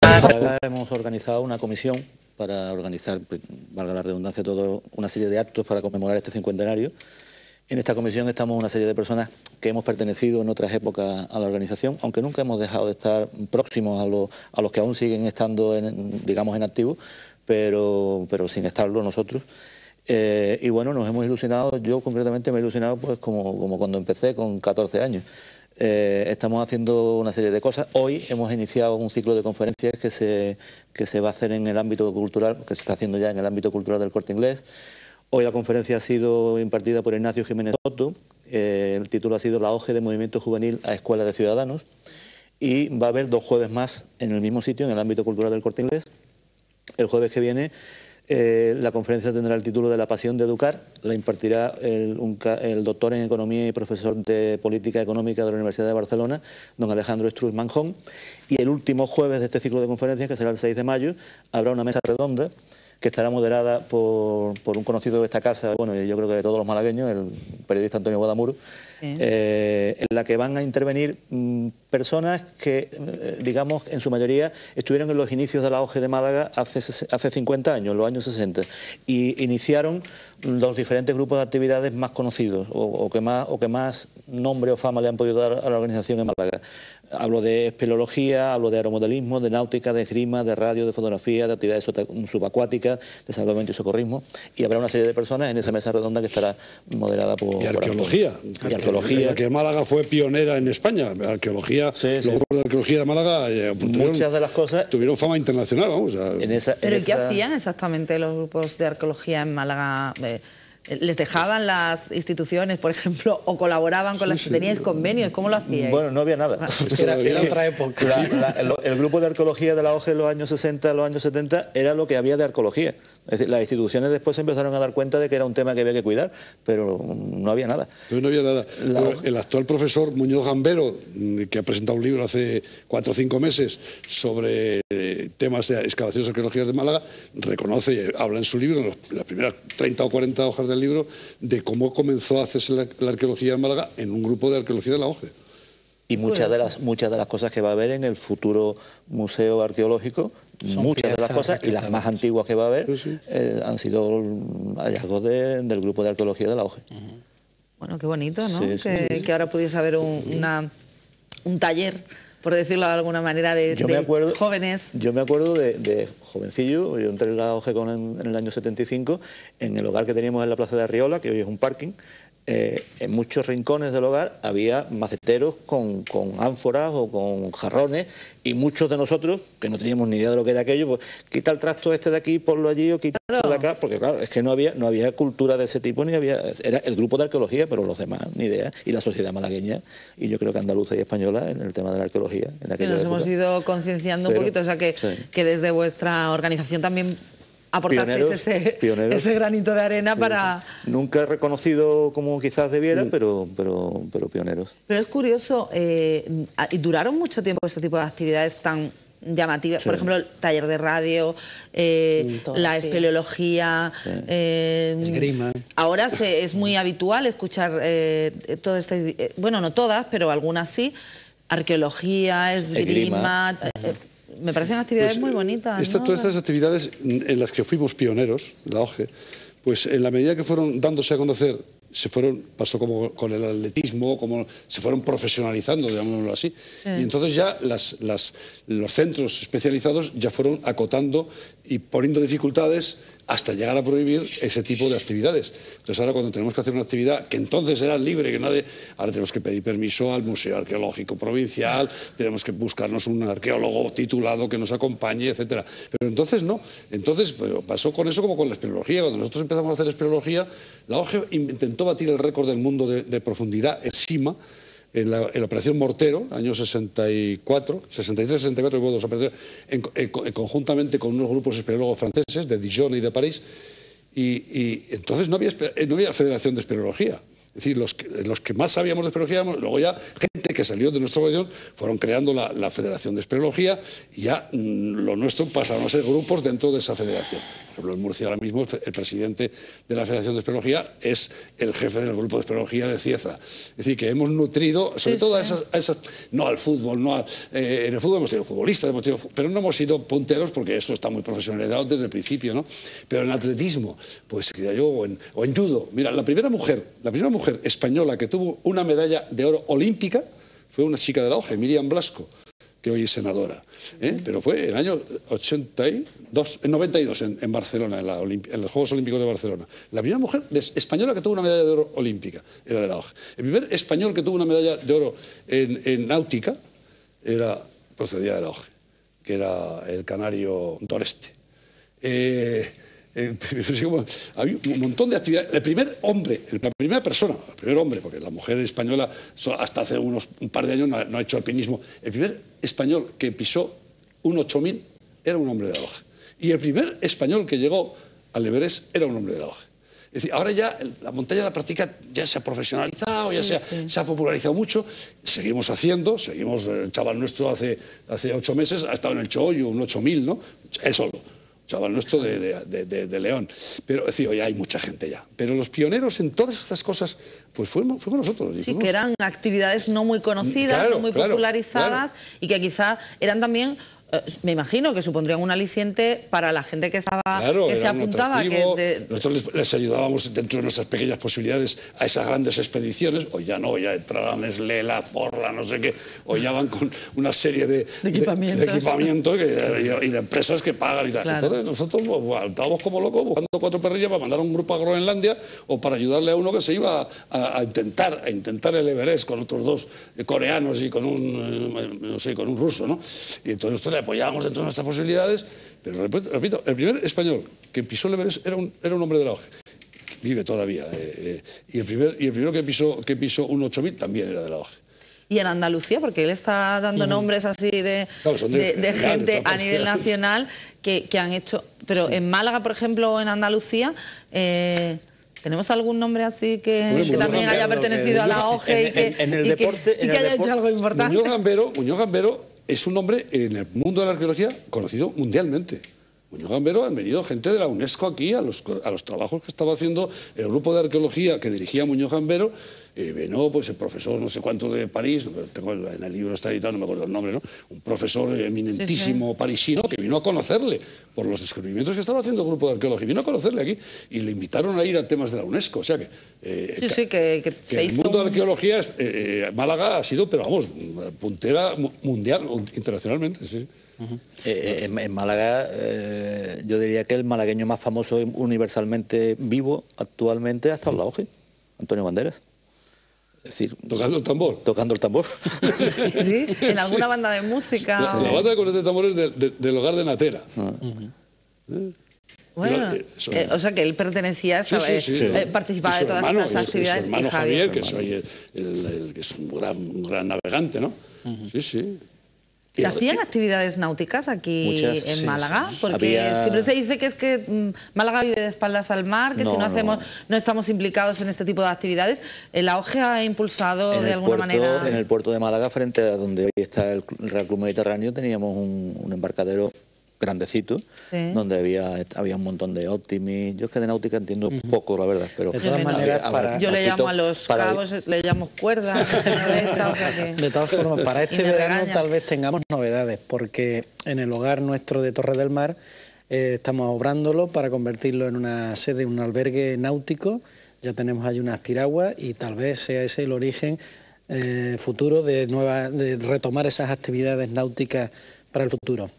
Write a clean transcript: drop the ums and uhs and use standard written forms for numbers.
Málaga hemos organizado una comisión para organizar, valga la redundancia, toda una serie de actos para conmemorar este cincuentenario. En esta comisión estamos una serie de personas que hemos pertenecido en otras épocas a la organización, aunque nunca hemos dejado de estar próximos a los que aún siguen estando, digamos, en activo, pero sin estarlo nosotros. Y bueno, nos hemos ilusionado, yo concretamente me he ilusionado pues como cuando empecé con 14 años. Estamos haciendo una serie de cosas. Hoy hemos iniciado un ciclo de conferencias que se va a hacer en el ámbito cultural, que se está haciendo ya en el ámbito cultural del Corte Inglés. Hoy la conferencia ha sido impartida por Ignacio Jiménez Soto. El título ha sido La auge de movimiento juvenil a escuela de ciudadanos. Y va a haber 2 jueves más en el mismo sitio, en el ámbito cultural del Corte Inglés. El jueves que viene la conferencia tendrá el título de La pasión de educar. La impartirá el doctor en Economía y profesor de Política Económica de la Universidad de Barcelona, don Alejandro Estruch Manjón. Y el último jueves de este ciclo de conferencias, que será el 6 de mayo, habrá una mesa redonda que estará moderada por un conocido de esta casa, bueno, yo creo que de todos los malagueños, el periodista Antonio Guadamuro, en la que van a intervenir personas que, digamos, en su mayoría estuvieron en los inicios de la OGE de Málaga hace 50 años, en los años 60, y iniciaron los diferentes grupos de actividades más conocidos o que más nombre o fama le han podido dar a la organización en Málaga. Hablo de espeleología, hablo de aeromodelismo, de náutica, de esgrima, de radio, de fotografía, de actividades subacuáticas, de salvamento y socorrismo, y habrá una serie de personas en esa mesa redonda que estará moderada por... Y arqueología. Y arqueología. Que Málaga fue pionera en España. Arqueología, sí. Los grupos de arqueología de Málaga muchas de las cosas tuvieron fama internacional, vamos. ¿Pero qué hacían exactamente los grupos de arqueología en Málaga? ¿Les dejaban las instituciones, por ejemplo, o colaboraban con las que teníais convenios? ¿Cómo lo hacíais? Bueno, no había nada. Era otra época. El grupo de arqueología de la OGE en los años 60, los años 70, era lo que había de arqueología. Es decir, las instituciones después se empezaron a dar cuenta de que era un tema que había que cuidar, pero no había nada. No había nada. El actual profesor Muñoz Gambero, que ha presentado un libro hace 4 o 5 meses sobre temas de excavaciones arqueológicas de Málaga, reconoce y habla en su libro, en las primeras 30 o 40 hojas del libro, de cómo comenzó a hacerse la arqueología en Málaga en un grupo de arqueología de la OGE. Y muchas de las cosas que va a haber en el futuro museo arqueológico, muchas de las cosas, y las más antiguas que va a haber, han sido hallazgos del grupo de arqueología de la OGE. Bueno, qué bonito, ¿no? Que ahora pudiese haber un taller, por decirlo de alguna manera, de jóvenes. Yo me acuerdo de jovencillo, yo entré en la OGE en el año 75, en el hogar que teníamos en la plaza de Arriola, que hoy es un parking. En muchos rincones del hogar había maceteros con ánforas o con jarrones, y muchos de nosotros, que no teníamos ni idea de lo que era aquello, pues quita el trasto este de aquí, ponlo allí, o quita de acá, porque claro, es que no había cultura de ese tipo, era el grupo de arqueología, pero los demás ni idea, y la sociedad malagueña, y yo creo que andaluza y española en el tema de la arqueología. Nos hemos ido concienciando un poquito, o sea que desde vuestra organización también aportasteis ese granito de arena para... Nunca reconocido como quizás debiera, pero pioneros. Pero es curioso, y duraron mucho tiempo este tipo de actividades tan llamativas, por ejemplo, el taller de radio, la espeleología, esgrima. Ahora es muy habitual escuchar todo este... bueno, no todas, pero algunas sí, arqueología, esgrima... me parecen actividades muy bonitas, ¿no? Todas estas actividades en las que fuimos pioneros, la OGE, pues en la medida que fueron dándose a conocer, pasó como con el atletismo, como se fueron profesionalizando, digámoslo así. Y entonces ya los centros especializados ya fueron acotando y poniendo dificultades hasta llegar a prohibir ese tipo de actividades. Entonces ahora cuando tenemos que hacer una actividad que entonces era libre, que nadie, ahora tenemos que pedir permiso al Museo Arqueológico Provincial, tenemos que buscarnos un arqueólogo titulado que nos acompañe, etcétera. Pero entonces no, entonces pasó con eso como con la espeleología. Cuando nosotros empezamos a hacer espeleología, la OGE intentó batir el récord del mundo de profundidad ESIMA, en la operación Mortero, años 64, 63, 64, hubo 2 operaciones, conjuntamente con unos grupos espeleólogos franceses, de Dijon y de París, y entonces no había federación de espeleología. Es decir, los que más sabíamos de espeleología, luego ya gente que salió de nuestra organización fueron creando la Federación de Espeleología y ya lo nuestro pasaron a ser grupos dentro de esa federación. Por ejemplo, en Murcia ahora mismo el presidente de la Federación de Espeleología es el jefe del grupo de espeleología de Cieza. Es decir, que hemos nutrido, sobre todo a esas, no al fútbol, en el fútbol hemos tenido futbolistas, pero no hemos sido punteros porque esto está muy profesionalizado desde el principio, ¿no? Pero en atletismo, pues yo, o en judo, mira, la primera mujer española que tuvo una medalla de oro olímpica fue una chica de la OGE, Miriam Blasco, que hoy es senadora, pero fue en el año 92 en Barcelona, en los Juegos Olímpicos de Barcelona. La primera mujer española que tuvo una medalla de oro olímpica era de la OGE. El primer español que tuvo una medalla de oro en náutica procedía de la OGE, que era el canario Doreste. Había un montón de actividades. El primer hombre, la primera persona, el primer hombre, porque la mujer española hasta hace un par de años no ha hecho alpinismo, el primer español que pisó un 8000 era un hombre de la OGE. Y el primer español que llegó al Everest era un hombre de la OGE. Es decir, ahora ya la montaña de la práctica ya se ha profesionalizado, ya se ha popularizado mucho, seguimos haciendo, el chaval nuestro hace 8 meses ha estado en el Choyo, un 8000, ¿no? Él solo. Chaval nuestro de León. Pero es decir, hoy hay mucha gente ya. Pero los pioneros en todas estas cosas, pues fuimos nosotros. Sí, que eran actividades no muy conocidas, no muy popularizadas, y que quizá eran también, me imagino, que supondrían un aliciente para la gente que se apuntaba. Nosotros les ayudábamos dentro de nuestras pequeñas posibilidades a esas grandes expediciones. Hoy ya no, ya entrarán Eslela, Forla, no sé qué. Hoy ya van con una serie de equipamiento y de empresas que pagan y tal. Claro. Entonces nosotros estábamos como locos buscando 4 perrillas para mandar a un grupo a Groenlandia o para ayudarle a uno que se iba a intentar el Everest con otros 2 coreanos y con un ruso, ¿no? Y entonces nosotros le apoyábamos dentro de nuestras posibilidades, pero repito, el primer español que pisó el Everest era un hombre de la OGE, que vive todavía, y el primero que pisó un 8000 también era de la OGE. Y en Andalucía, porque él está dando nombres así de gente a nivel nacional que han hecho... Pero en Málaga, por ejemplo, o en Andalucía... ¿Tenemos algún nombre así que también haya pertenecido a la OGE y que haya hecho algo importante? Muñoz Gambero es un hombre en el mundo de la arqueología conocido mundialmente. Muñoz Gambero, han venido gente de la UNESCO aquí a los trabajos que estaba haciendo el grupo de arqueología que dirigía Muñoz Gambero. Vino pues el profesor no sé cuánto de París, en el libro está editado, no me acuerdo el nombre, ¿no? Un profesor eminentísimo parisino que vino a conocerle por los descubrimientos que estaba haciendo el grupo de arqueología. Vino a conocerle aquí y le invitaron a ir a temas de la UNESCO. O sea que, que se el mundo de la arqueología, Málaga ha sido, pero vamos, puntera mundial, internacionalmente, sí. En Málaga, yo diría que el malagueño más famoso universalmente vivo actualmente ha estado en la OGE, Antonio Banderas. Es decir, tocando el tambor. Tocando el tambor. Sí, en alguna banda de música. La banda de cornetas de tambores del hogar de Natera. Bueno, o sea que él pertenecía, participaba de todas las actividades. Su hermano Javier, que es un gran navegante, ¿no? Sí. ¿Se hacían actividades náuticas aquí en Málaga? Porque siempre se dice que es que Málaga vive de espaldas al mar, que si no estamos implicados en este tipo de actividades. ¿La OGE ha impulsado de alguna manera? En el puerto de Málaga, frente a donde hoy está el Real Club Mediterráneo, teníamos un embarcadero grandecito, donde había un montón de Optimis. Yo es que de náutica entiendo poco, la verdad, pero de todas maneras, yo le llamo a los cabos, le llamo cuerdas. De todas formas, para este verano tal vez tengamos novedades, porque en el hogar nuestro de Torre del Mar estamos obrándolo para convertirlo en una sede, un albergue náutico. Ya tenemos allí unas piraguas y tal vez sea ese el origen futuro de retomar esas actividades náuticas para el futuro.